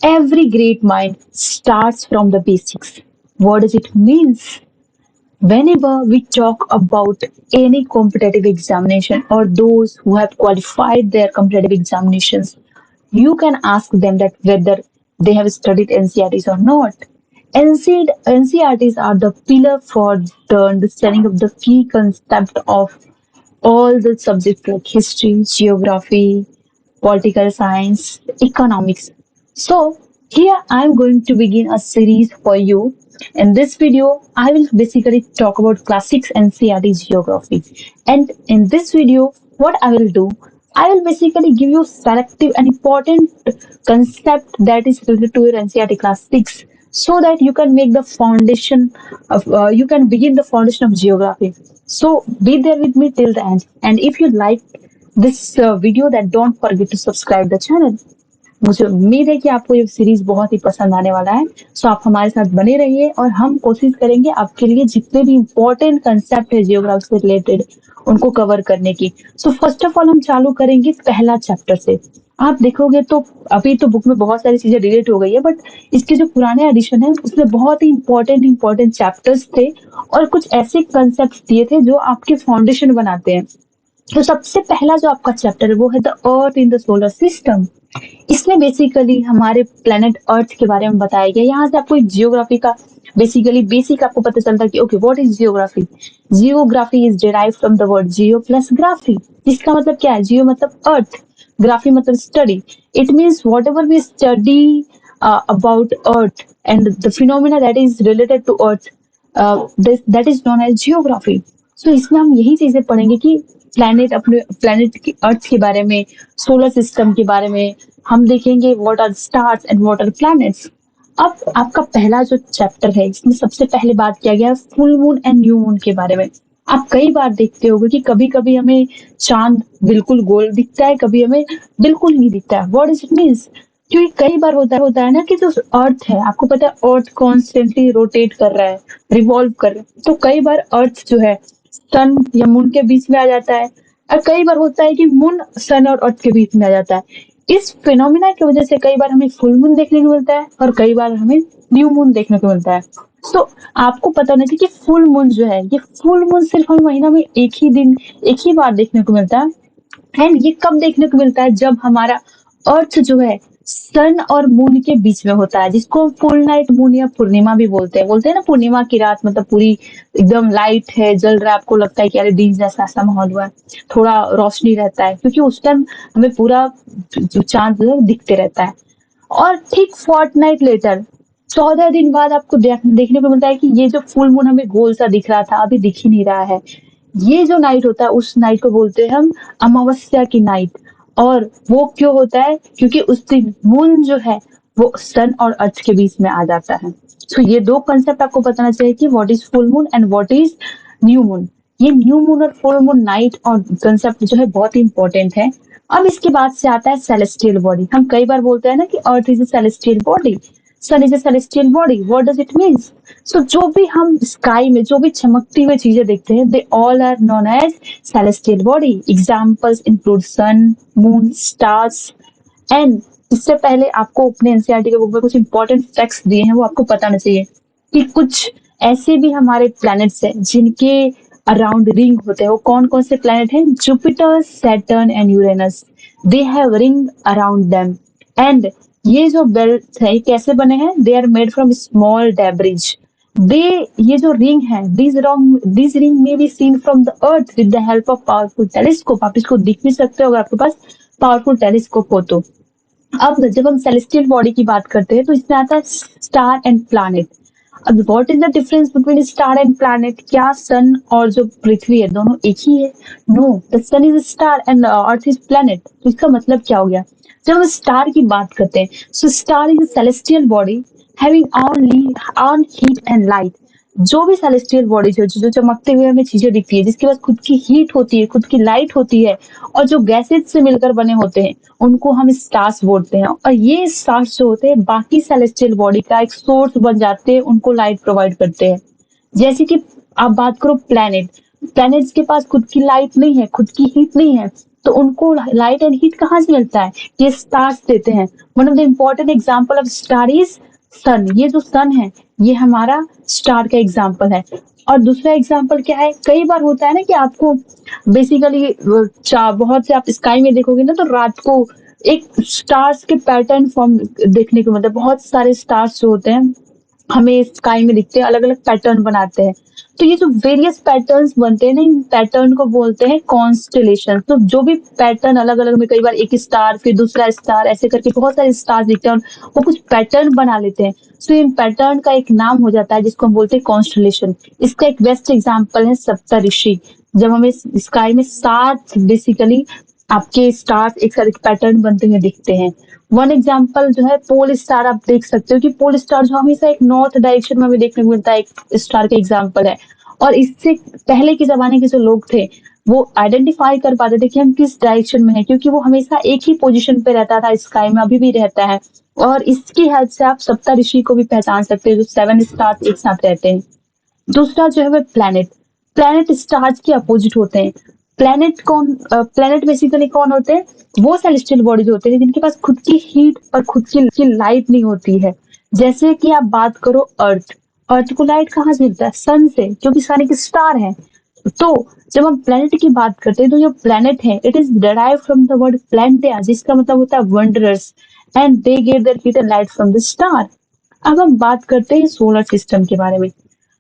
Every great mind starts from the basics. What does it mean? Whenever we talk about any competitive examination or those who have qualified their competitive examinations, you can ask them that whether they have studied NCRTs or not. NCRTs are the pillar for the understanding of the key concept of all the subjects like history, geography, political science, economics. So here I am going to begin a series for you. In this video, I will basically talk about class 6 NCERT geography. And in this video, what I will do, I will basically give you selective and important concept that is related to your NCERT class 6 so that you can make the foundation of you can begin the foundation of geography. So be there with me till the end. And if you like this video, then don't forget to subscribe the channel. मुझे उम्मीद है कि आपको ये series बहुत ही पसंद आने वाला है। सो आप हमारे साथ बने रहिए और हम कोशिश करेंगे आपके लिए जितने भी इम्पोर्टेंट कंसेप्ट है जियोग्राफी से रिलेटेड उनको कवर करने की। सो फर्स्ट ऑफ ऑल हम चालू करेंगे पहला चैप्टर से। आप देखोगे तो अभी तो बुक में बहुत सारी चीजें डिलीट हो गई है, बट इसके जो पुराने एडिशन है उसमें बहुत ही इंपॉर्टेंट चैप्टर्स थे और कुछ ऐसे कंसेप्ट दिए थे जो आपके फाउंडेशन बनाते हैं। तो सबसे पहला जो आपका चैप्टर है वो है the earth in the solar system. इसमें बेसिकली हमारे प्लेनेट अर्थ के बारे में बताया गया। यहाँ से आपको एक जियोग्राफी का बेसिकली बेसिक आपको पता चलता है कि okay what is geography. Geography is derived from the word geo plus graphy. इसका मतलब क्या है? जियो मतलब अर्थ, ग्राफी मतलब study. It means whatever we study about earth and the phenomena that is related to earth, that is known as geography. So इसमें हम यही चीजें पढ़ेंगे कि प्लेनेट की अर्थ के बारे में, सोलर सिस्टम के बारे में हम देखेंगे what are stars and what are planets. अब आपका पहला जो चैप्टर है इसमें सबसे पहले बात किया गया full moon and new moon के बारे में। आप कई बार देखते होंगे कि कभी कभी हमें चांद बिल्कुल गोल दिखता है, कभी हमें बिल्कुल नहीं दिखता है। What does it means? क्योंकि कई बार होता है ना कि जो अर्थ है, आपको पता है अर्थ कॉन्स्टेंटली रोटेट कर रहा है, रिवॉल्व कर रहा है। तो कई बार अर्थ जो है सन या मून के बीच में आ जाता है, और कई बार होता है कि मून सन और अर्थ के बीच में आ जाता है। इस फिनोमिना की वजह से कई बार हमें फुल मून देखने को मिलता है और कई बार हमें न्यू मून देखने को मिलता है। सो आपको पता होना चाहिए कि फुल मून जो है, ये फुल मून सिर्फ हमें महीना में एक ही दिन, एक ही बार देखने को मिलता है। एंड ये कब देखने को मिलता है? जब हमारा अर्थ जो है सन और मून के बीच में होता है, जिसको फुल नाइट मून या पूर्णिमा भी बोलते हैं ना। पूर्णिमा की रात मतलब पूरी एकदम लाइट है, जल रहा है, आपको लगता है कि अरे दिन जैसा ऐसा माहौल हुआ है, थोड़ा रोशनी रहता है क्योंकि उस टाइम हमें पूरा जो चांद जो है दिखते रहता है। और ठीक फोर्टनाइट लेटर, 14 दिन बाद आपको देखने को मिलता है कि ये जो फुल मून हमें गोल सा दिख रहा था अभी दिख ही नहीं रहा है। ये जो नाइट होता है उस नाइट को बोलते हैं हम अमावस्या की नाइट। और वो क्यों होता है? क्योंकि उस दिन मून जो है वो सन और अर्थ के बीच में आ जाता है। सो ये दो कंसेप्ट आपको बताना चाहिए कि what is full moon and what is new moon. ये न्यू मून और फुल मून नाइट और कंसेप्ट जो है बहुत ही इंपॉर्टेंट है। अब इसके बाद से आता है सेलेस्टियल बॉडी। हम कई बार बोलते हैं ना कि earth is a celestial body, sun is a celestial body. What does it means? So जो भी हम स्काई में जो भी चमकती हुई चीजें देखते हैं, they all are known as celestial body. Examples include sun, moon, stars. And इससे पहले आपको अपने एनसीईआरटी के बुक में कुछ इंपॉर्टेंट फैक्ट्स दिए हैं, वो आपको बताना चाहिए कि कुछ ऐसे भी हमारे प्लैनेट्स हैं जिनके अराउंड रिंग होते हैं। वो कौन कौन से प्लैनेट हैं? Jupiter, Saturn and Uranus. They have ring around them. And ये जो बेल्ट है ये कैसे बने हैं? They are made from small debris. They ये जो रिंग है, दिस रिंग में be seen from the earth with the help of powerful telescope. आप इसको देख भी सकते हो अगर आपके पास पावरफुल टेलीस्कोप हो तो। अब जब हम सेलेस्टियल बॉडी की बात करते हैं तो इसमें आता है स्टार एंड प्लैनेट। अब what is the difference between star and planet? क्या सन और जो पृथ्वी है दोनों एक ही है? No, the sun is star and earth is planet. तो इसका मतलब क्या हो गया? जब हम स्टार की बात करते हैं, so star is a celestial body having own heat and light. जो भी सेलेस्टियल बॉडीज है, जो चमकते हुए हमें चीजें दिखती है, जिसके पास खुद की हीट होती है, खुद की लाइट होती है, और जो गैसेज से मिलकर बने होते हैं, उनको हम स्टार्स बोलते हैं। और ये स्टार्स जो होते हैं बाकी सेलेस्टियल बॉडी का एक सोर्स बन जाते हैं, उनको लाइट प्रोवाइड करते हैं। जैसे कि आप बात करो प्लैनेट, प्लैनेट्स के पास खुद की लाइट नहीं है, खुद की हीट नहीं है, तो उनको लाइट एंड हीट कहाँ से मिलता है? ये स्टार्स देते हैं। One of the important example of star is sun. ये जो सन है ये हमारा स्टार का एग्जाम्पल है। और दूसरा एग्जाम्पल क्या है, कई बार होता है ना कि आपको बेसिकली बहुत से आप स्काई में देखोगे ना, तो रात को एक स्टार्स के पैटर्न फॉर्म देखने को, मतलब बहुत सारे स्टार्स जो होते हैं हमें स्काई में दिखते हैं, अलग अलग पैटर्न बनाते हैं। तो ये जो वेरियस पैटर्न्स बनते हैं ना, इन पैटर्न को बोलते हैं कॉन्स्टेलेशन। तो जो भी पैटर्न अलग अलग में, कई बार एक स्टार फिर दूसरा स्टार ऐसे करके बहुत सारे स्टार दिखते हैं और वो कुछ पैटर्न बना लेते हैं। सो इन पैटर्न का एक नाम हो जाता है जिसको हम बोलते हैं कॉन्स्टेलेशन। इसका एक बेस्ट एग्जाम्पल है सप्तऋषि। जब हमें स्काई में सात बेसिकली आपके स्टार्स एक साथ एक पैटर्न बनते हुए दिखते हैं। वन एग्जाम्पल जो है पोल स्टार, आप देख सकते हो कि पोल स्टार जो हमेशा एक नॉर्थ डायरेक्शन में हमें देखने को मिलता है, एक स्टार का एग्जाम्पल है। और इससे पहले के जमाने के जो लोग थे वो आइडेंटिफाई कर पाते थे कि हम किस डायरेक्शन में हैं, क्योंकि वो हमेशा एक ही पोजीशन पे रहता था स्काई में, अभी भी रहता है। और इसकी हेल्प से आप सप्तऋषि को भी पहचान सकते हो जो सेवन स्टार एक साथ रहते हैं। दूसरा जो है वो प्लैनेट। प्लैनेट स्टार्स के अपोजिट होते हैं। प्लैनेट बेसिकली कौन होते हैं? वो सेलेस्टियल बॉडीज होते हैं जिनके पास खुद की हीट और खुद की लाइट नहीं होती है। जैसे कि आप बात करो अर्थ। अर्थ को लाइट कहाँ से मिलता है? सन से, क्योंकि सन एक स्टार है। तो जब हम प्लेनेट की बात करते हैं तो जो प्लेनेट है it is derive from the word planetia, जिसका मतलब होता है wanderers, and they get their heat and light from the star. अब हम बात करते हैं सोलर सिस्टम के बारे में।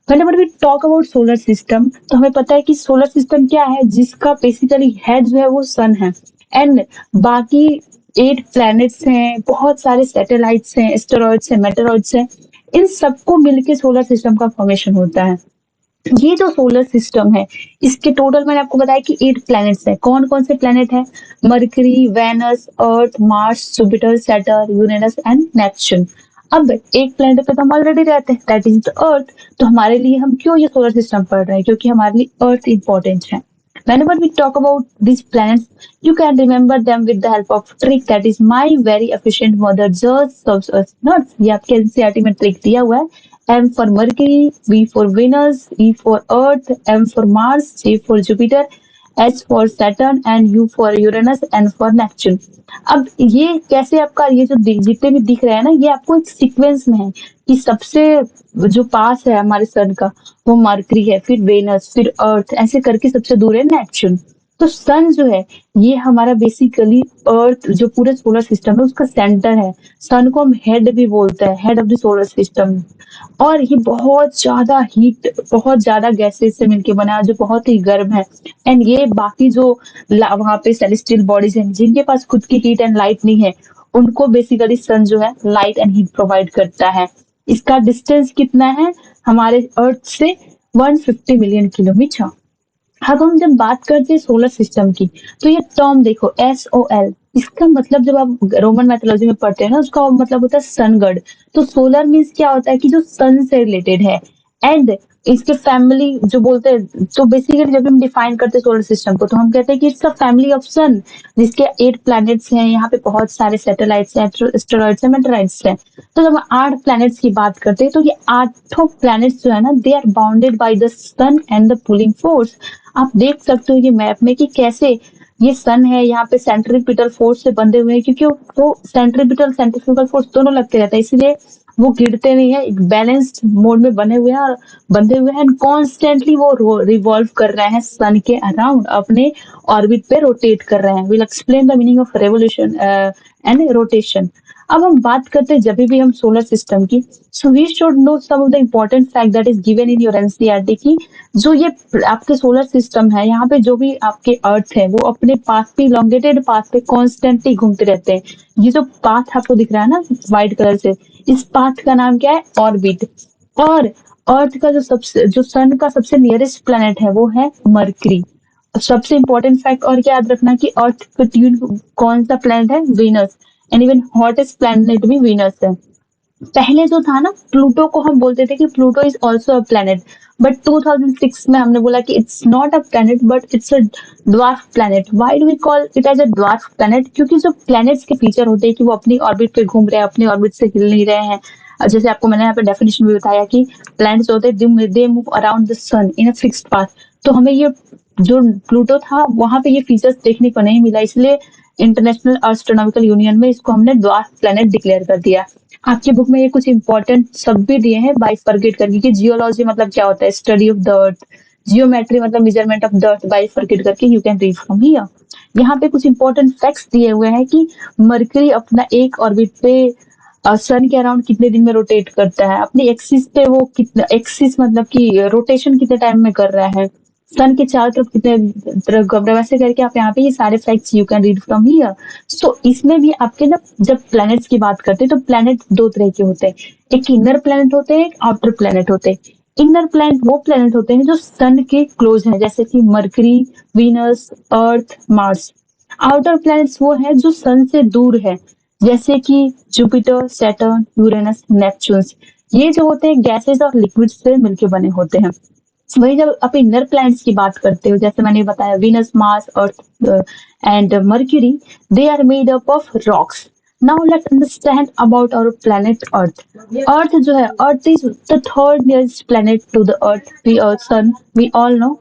whenever we talk about solar system, तो हमें पता है कि सोलर सिस्टम क्या है, जिसका बेसिकली हेड जो है वो सन है। एंड बाकी 8 प्लैनेट्स हैं, बहुत सारे सैटेलाइट्स हैं, एस्टेरॉइड्स हैं, मेटेरॉइड्स हैं। इन सबको मिलके सोलर सिस्टम का फॉर्मेशन होता है। ये जो सोलर सिस्टम है इसके टोटल मैंने आपको बताया कि 8 प्लैनेट्स हैं। कौन कौन से प्लैनेट हैं? Mercury, Venus, Earth, Mars, Jupiter, Saturn, Uranus and Neptune. अब एक प्लैनेट पे तो हम ऑलरेडी रहते हैं, दैट इज द अर्थ। तो हमारे लिए हम क्यों ये सोलर सिस्टम पढ़ रहे हैं? क्योंकि हमारे लिए अर्थ इंपॉर्टेंट है। Whenever we talk about these planets, you can remember them with the help of trick, that is my very efficient mother just serves us nuts। ये आपके एनसीईआरटी में ट्रिक दिया हुआ है। M for Mercury, V for Venus, E for Earth, M for Mars, J for Jupiter, H for Saturn and U for Uranus, N for Neptune। अब ये कैसे आपका ये जो जितने भी दिख रहे हैं ना, ये आपको एक सीक्वेंस में है कि सबसे जो पास है हमारे सन का वो मरकरी है, फिर वेनस, फिर अर्थ, ऐसे करके सबसे दूर है नेपच्यून। तो सन जो है ये हमारा बेसिकली अर्थ जो पूरे सोलर सिस्टम है उसका सेंटर है। सन को हम हेड भी बोलते हैं, head of the solar system. और ये बहुत ज्यादा हीट, बहुत ज्यादा गैसेस से मिलके बना है जो बहुत ही गर्म है। एंड ये बाकी जो वहां पे सेलेस्टियल बॉडीज हैं जिनके पास खुद की हीट एंड लाइट नहीं है, उनको बेसिकली सन जो है लाइट एंड हीट प्रोवाइड करता है। इसका डिस्टेंस कितना है हमारे अर्थ से? 150 मिलियन किलोमीटर। अब हम जब बात करते हैं सोलर सिस्टम की, तो ये टर्म देखो SOL, इसका मतलब जब आप रोमन मैथोलॉजी में पढ़ते हैं ना उसका मतलब होता है सन गॉड। तो सोलर मीन्स क्या होता है कि जो सन से रिलेटेड है। एंड इसके फैमिली जो बोलते हैं, तो बेसिकली जब हम डिफाइन करते हैं सोलर सिस्टम को तो हम कहते हैं कि इट्स अ फैमिली ऑफ सन, जिसके 8 प्लैनेट्स हैं, यहाँ पे बहुत सारे सैटेलाइट्स हैं, एस्टेरॉइड्स हैं, मेटेराइट्स हैं। तो जब हम 8 प्लैनेट्स की बात करते हैं तो ये आठों प्लैनेट्स जो है ना they are bounded by the sun and the pulling force. आप देख सकते हो ये मैप में कि कैसे ये सन है यहाँ पे सेंट्रीपिटल फोर्स से बंधे हुए हैं, क्योंकि वो सेंट्रीपिटल सेंट्रीफ्यूगल फोर्स दोनों लगते रहते हैं, इसलिए वो गिरते नहीं है, एक बैलेंस्ड मोड में बने हुए हैं और बंधे हुए हैं। कॉन्स्टेंटली वो रिवॉल्व कर रहे हैं सन के अराउंड, अपने ऑर्बिट पे रोटेट कर रहे हैं। Will explain the meaning of revolution and rotation. अब हम बात करते हैं जब भी हम सोलर सिस्टम की, so we should know some of the important fact that is given in your NCERT की। जो ये आपके सोलर सिस्टम है यहाँ पे जो भी आपके अर्थ है वो अपने पाथ पे, इलोंगेटेड पाथ पे कॉन्स्टेंटली घूमते रहते हैं। ये जो पाथ आपको दिख रहा है ना व्हाइट कलर से, इस पाथ का नाम क्या है? ऑर्बिट। और अर्थ का जो सन का सबसे नियरेस्ट प्लेनेट है वो है मरकरी। सबसे इंपॉर्टेंट फैक्ट और क्या याद रखना कि अर्थ का ट्यून कौन सा प्लेनेट है? Venus. And even hottest planet भी वीनस है। पहले जो था ना प्लूटो को हम बोलते थे कि Pluto is also a planet, but 2006 में हमने बोला कि it's not a planet but it's a dwarf planet. Why do we call it as a dwarf planet? क्योंकि जो प्लैनेट्स के फीचर होते हैं कि वो अपनी ऑर्बिट पे घूम रहे हैं, अपनी ऑर्बिट से हिल नहीं रहे हैं। और जैसे आपको मैंने यहाँ पे डेफिनेशन भी बताया कि प्लैनेट्स होते हैं they move around the sun in a fixed path. तो हमें ये जो प्लूटो था वहां पे ये फीचर्स देखने को नहीं मिला, इसलिए इंटरनेशनल एस्ट्रोनॉमिकल यूनियन में इसको हमने ड्वार्फ प्लेनेट डिक्लेयर कर दिया। आपके बुक में ये कुछ इंपॉर्टेंट शब्द भी दिए हैं बाइफरकेट करके, कि जियोलॉजी मतलब क्या होता है, study of the earth, geometry मतलब measurement of the earth, bifurcate करके you can read from here. यहाँ पे कुछ इंपॉर्टेंट फैक्ट्स दिए हुए हैं कि मरकरी अपना एक ऑर्बिट पे सन के अराउंड कितने दिन में रोटेट करता है, अपनी एक्सिस पे वो कितना, एक्सिस मतलब कि रोटेशन कितने टाइम में कर रहा है, सन के चारों तरफ कितने तरफ घूम रहा है, वैसे करके आप यहाँ पे ये सारे facts you can read from here. So इसमें भी आपके ना, जब प्लैनेट्स की बात करते हैं तो प्लैनेट दो तरह के होते हैं, एक इनर प्लैनेट होते हैं, एक आउटर प्लैनेट होते हैं। इनर प्लैनेट वो प्लैनेट होते हैं जो सन के क्लोज हैं, जैसे कि मरकरी, वीनस, अर्थ, मार्स। आउटर प्लैनेट्स वो है जो सन से दूर है, जैसे कि जुपिटर, सैटर्न, यूरेनस, नेपच्यून। ये जो होते हैं गैसेस और लिक्विड से मिलकर बने होते हैं। वही जब आप इनर प्लैनेट्स की बात करते हो, जैसे मैंने बताया Venus, Mars, earth and Mercury, they are made up of rocks. Now let's understand about our planet earth. Earth जो है, earth is the third nearest planet to the earth, we sun, we all know.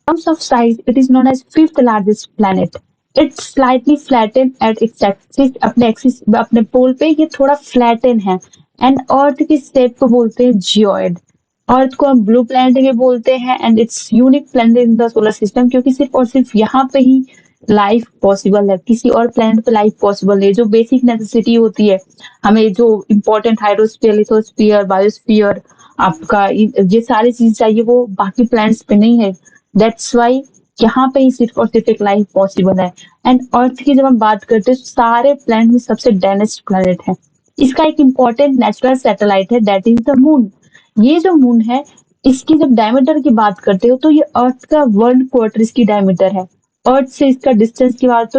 Terms of size, it is known as fifth largest planet. It's slightly flattened at its axis, अपने axis अपने पोल पे ये थोड़ा flatten है। And earth की shape को बोलते हैं जियोइड। अर्थ को हम ब्लू प्लैनेट भी बोलते हैं and it's unique planet in the solar system, क्योंकि सिर्फ और सिर्फ यहाँ पे ही लाइफ पॉसिबल है, किसी और प्लैनेट पे लाइफ पॉसिबल है। जो बेसिक नेसेसिटी होती है हमें, जो इम्पोर्टेंट हाइड्रोस्फीयर, लिथोस्फीयर, बायोस्फीयर, आपका ये सारी चीज चाहिए, वो बाकी प्लैनेट्स पे नहीं है। दैट्स वाई यहाँ पे ही सिर्फ और सिर्फ एक लाइफ पॉसिबल है। एंड अर्थ की जब हम बात करते हैं, सारे प्लैनेट में सबसे डेंसेस्ट प्लैनेट है। इसका एक इम्पोर्टेंट नेचुरल सैटेलाइट है, दैट इज द मून। ये जो मून है, इसकी जब डायमीटर की बात करते हो तो ये अर्थ का 1/4 इसकी डायमीटर है। अर्थ से इसका डिस्टेंस की बात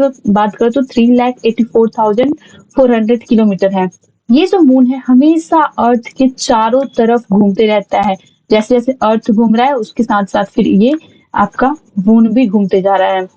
करो तो 3,84,400 किलोमीटर है। ये जो मून है हमेशा अर्थ के चारों तरफ घूमते रहता है। जैसे जैसे अर्थ घूम रहा है उसके साथ साथ फिर ये आपका मून भी घूमते जा रहा है।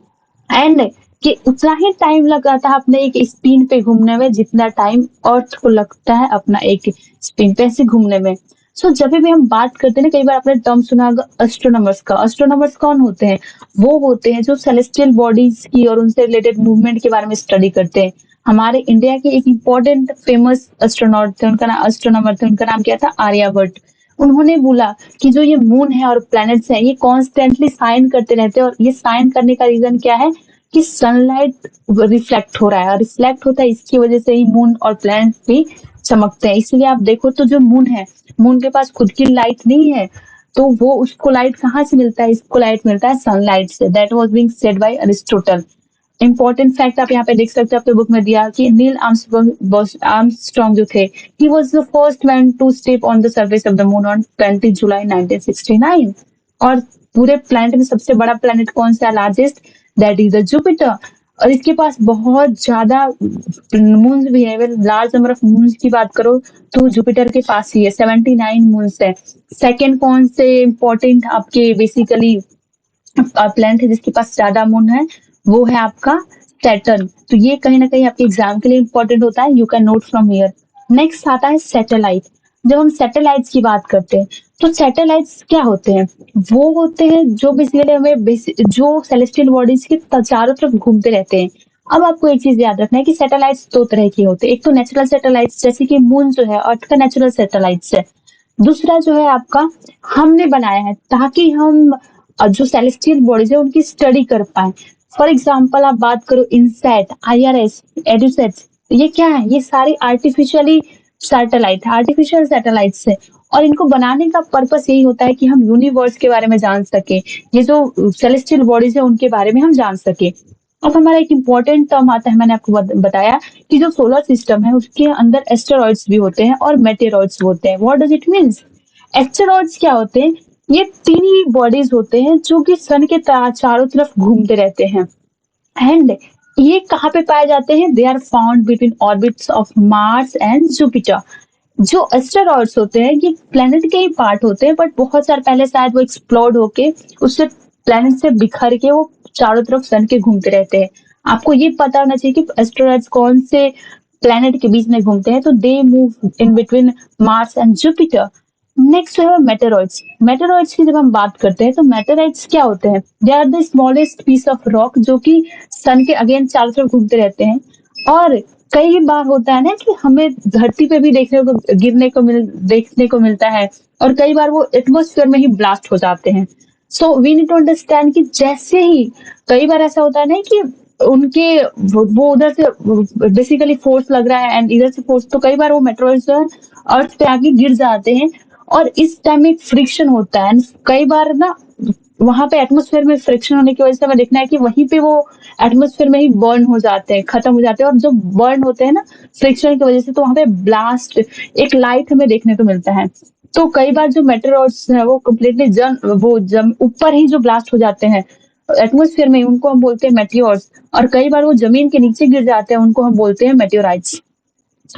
एंड कि उतना ही टाइम लगाता है अपने एक स्पिन पे घूमने में जितना टाइम अर्थ को लगता है अपना एक स्पिन पे ऐसे घूमने में। सो जब भी हम बात करते हैं ना, कई बार आपने टर्म सुना होगा एस्ट्रोनॉमर्स का। एस्ट्रोनॉमर्स कौन होते हैं? वो होते हैं जो सेलेस्टियल बॉडीज की और उनसे रिलेटेड मूवमेंट के बारे में स्टडी करते हैं। हमारे इंडिया के एक इम्पोर्टेंट फेमस एस्ट्रोनॉट थे, उनका नाम एस्ट्रोनॉमर थे, उनका नाम क्या था? आर्यभट्ट। उन्होंने बोला कि जो ये मून है और प्लैनेट्स हैं ये कॉन्स्टेंटली साइन करते रहते हैं, और ये साइन करने का रीजन क्या है कि सनलाइट रिफ्लेक्ट हो रहा है, और रिफ्लेक्ट होता है इसकी वजह से ही मून और प्लैनेट भी चमकते हैं। इसलिए आप देखो तो जो मून है, मून के पास खुद की लाइट नहीं है, तो वो उसको लाइट कहाँ से मिलता है? इसको लाइट मिलता है सनलाइट से। That was being said bye Aristotle. Important fact आप यहाँ पे देख सकते हो, आपके बुक में दिया कि नील आर्मस्ट्रॉन्ग जो थे, he was the first man to step on the surface of the moon on 20 July 1969। और पूरे प्लैनेट में सबसे बड़ा प्लैनेट कौन सा है, largest? That is the Jupiter. और इसके पास बहुत ज्यादा मून्स भी है। लार्ज नंबर ऑफ मून्स की बात करो तो जुपिटर के पास ही है, 79 मून्स है। सेकेंड कौन से इंपॉर्टेंट आपके बेसिकली प्लैनेट है जिसके पास ज्यादा मून है? वो है आपका सैटर्न। तो ये कहीं ना कहीं आपके एग्जाम के लिए इंपॉर्टेंट होता है, you can note from here. Next आता है सैटेलाइट। जब हम सैटेलाइट्स की बात करते हैं तो सैटेलाइट्स क्या होते हैं? वो होते हैं जो बेसिकली हमें जो सेलेस्टियल बॉडीज के चारों तरफ घूमते रहते हैं। अब आपको एक चीज याद रखना है कि सैटेलाइट्स दो तरह के होते हैं। एक तो नेचुरल सैटेलाइट्स, जैसे कि मून जो है अर्थ का नेचुरल सैटेलाइट्स है। दूसरा जो है आपका हमने बनाया है, ताकि हम जो सेलेस्टियल बॉडीज है उनकी स्टडी कर पाए। फॉर एग्जाम्पल आप बात करो इनसैट, आईआरएस, एडुसेट, ये क्या है? ये सारी आर्टिफिशियली सैटेलाइट, आर्टिफिशियल सैटेलाइट्स है। और इनको बनाने का पर्पस यही होता है कि हम यूनिवर्स के बारे में जान सके, ये जो सेलेस्टियल बॉडीज है उनके बारे में हम जान सके। अब हमारा एक इम्पोर्टेंट टर्म आता है, मैंने आपको बताया कि जो सोलर सिस्टम है उसके अंदर एस्टेरॉइड्स भी होते हैं और मेटेरॉइड्स होते हैं। What does it means? Asteroids क्या होते हैं? ये तीन ही बॉडीज होते हैं जो कि सन के चारों तरफ घूमते रहते हैं। एंड ये कहाँ पे पाए जाते हैं? They are found between orbits of Mars and Jupiter. जो एस्टेरॉइड्स होते हैं ये प्लेनेट के ही पार्ट होते हैं, बट बहुत साल पहले शायद वो एक्सप्लोड होके उससे प्लेनेट से बिखर के वो चारों तरफ सन के घूमते रहते हैं। आपको ये पता होना चाहिए कि एस्टेरॉइड्स कौन से प्लेनेट के बीच में घूमते हैं, तो they move in between Mars and Jupiter. Next है मेटेरॉइड्स। मेटेरॉइड्स की जब हम बात करते हैं तो मेटेराइट्स क्या होते हैं? They are the smallest piece of rock जो कि सन के अगेन चारों तरफ घूमते रहते हैं। और कई बार होता है ना कि हमें धरती पे भी देखने को मिलता है, और कई बार वो एटमोस्फेयर में ही ब्लास्ट हो जाते हैं। So we need to understand कि जैसे ही कई बार ऐसा होता है ना कि उनके वो उधर से बेसिकली फोर्स लग रहा है एंड इधर से फोर्स, तो कई बार वो मेटेरॉइड्स जो है अर्थ पे आके गिर जाते हैं, और इस टाइम एक फ्रिक्शन होता है। कई बार ना वहां पे एटमोस्फेयर में फ्रिक्शन होने की वजह से हमें देखना है कि वहीं पे वो एटमोस्फेयर में ही बर्न हो जाते हैं, खत्म हो जाते हैं। और जो बर्न होते हैं ना फ्रिक्शन की वजह से, तो वहां पे ब्लास्ट, एक लाइट हमें देखने को मिलता है। तो कई बार जो मेटेरॉइड्स है वो कम्प्लीटली जम ऊपर ही जो ब्लास्ट हो जाते हैं एटमोस्फेयर में, उनको हम बोलते हैं मेटियोर्स। और कई बार वो जमीन के नीचे गिर जाते हैं, उनको हम बोलते हैं मेटेओराइट्स।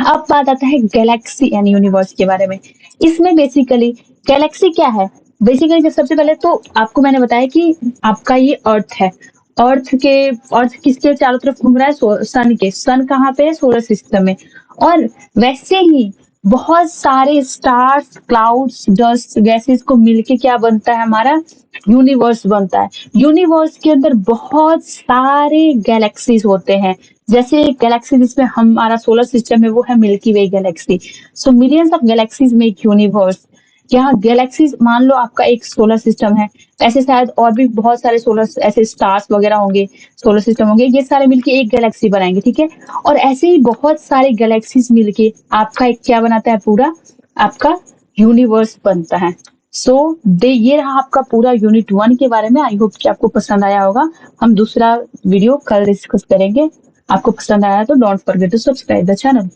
अब बात आता है गैलेक्सी एंड यूनिवर्स के बारे में। इसमें बेसिकली गैलेक्सी क्या है? बेसिकली जब सबसे पहले तो आपको मैंने बताया कि आपका ये अर्थ है। अर्थ किसके चारों तरफ घूम रहा है? सन के। सन कहाँ पे है? सोलर सिस्टम में। और वैसे ही बहुत सारे स्टार्स, क्लाउड्स, डस्ट, गैसेस को मिलके क्या बनता है? हमारा यूनिवर्स बनता है। यूनिवर्स के अंदर बहुत सारे गैलेक्सीज होते हैं। जैसे गैलेक्सी जिसमें हमारा सोलर सिस्टम है वो है milky way Galaxy. So millions of galaxies make universe. यहाँ गैलेक्सीज, मान लो आपका एक सोलर सिस्टम है, ऐसे शायद और भी बहुत सारे सोलर ऐसे स्टार्स वगैरह होंगे, सोलर सिस्टम होंगे, ये सारे मिलके एक गैलेक्सी बनाएंगे, ठीक है। और ऐसे ही बहुत सारे गैलेक्सीज मिलके आपका एक क्या बनाता है? पूरा आपका यूनिवर्स बनता है। सो दे ये रहा आपका पूरा यूनिट 1 के बारे में। आई होप कि आपको पसंद आया होगा। हम दूसरा वीडियो कल डिस्कस करेंगे। आपको पसंद आया तो don't forget to subscribe the channel.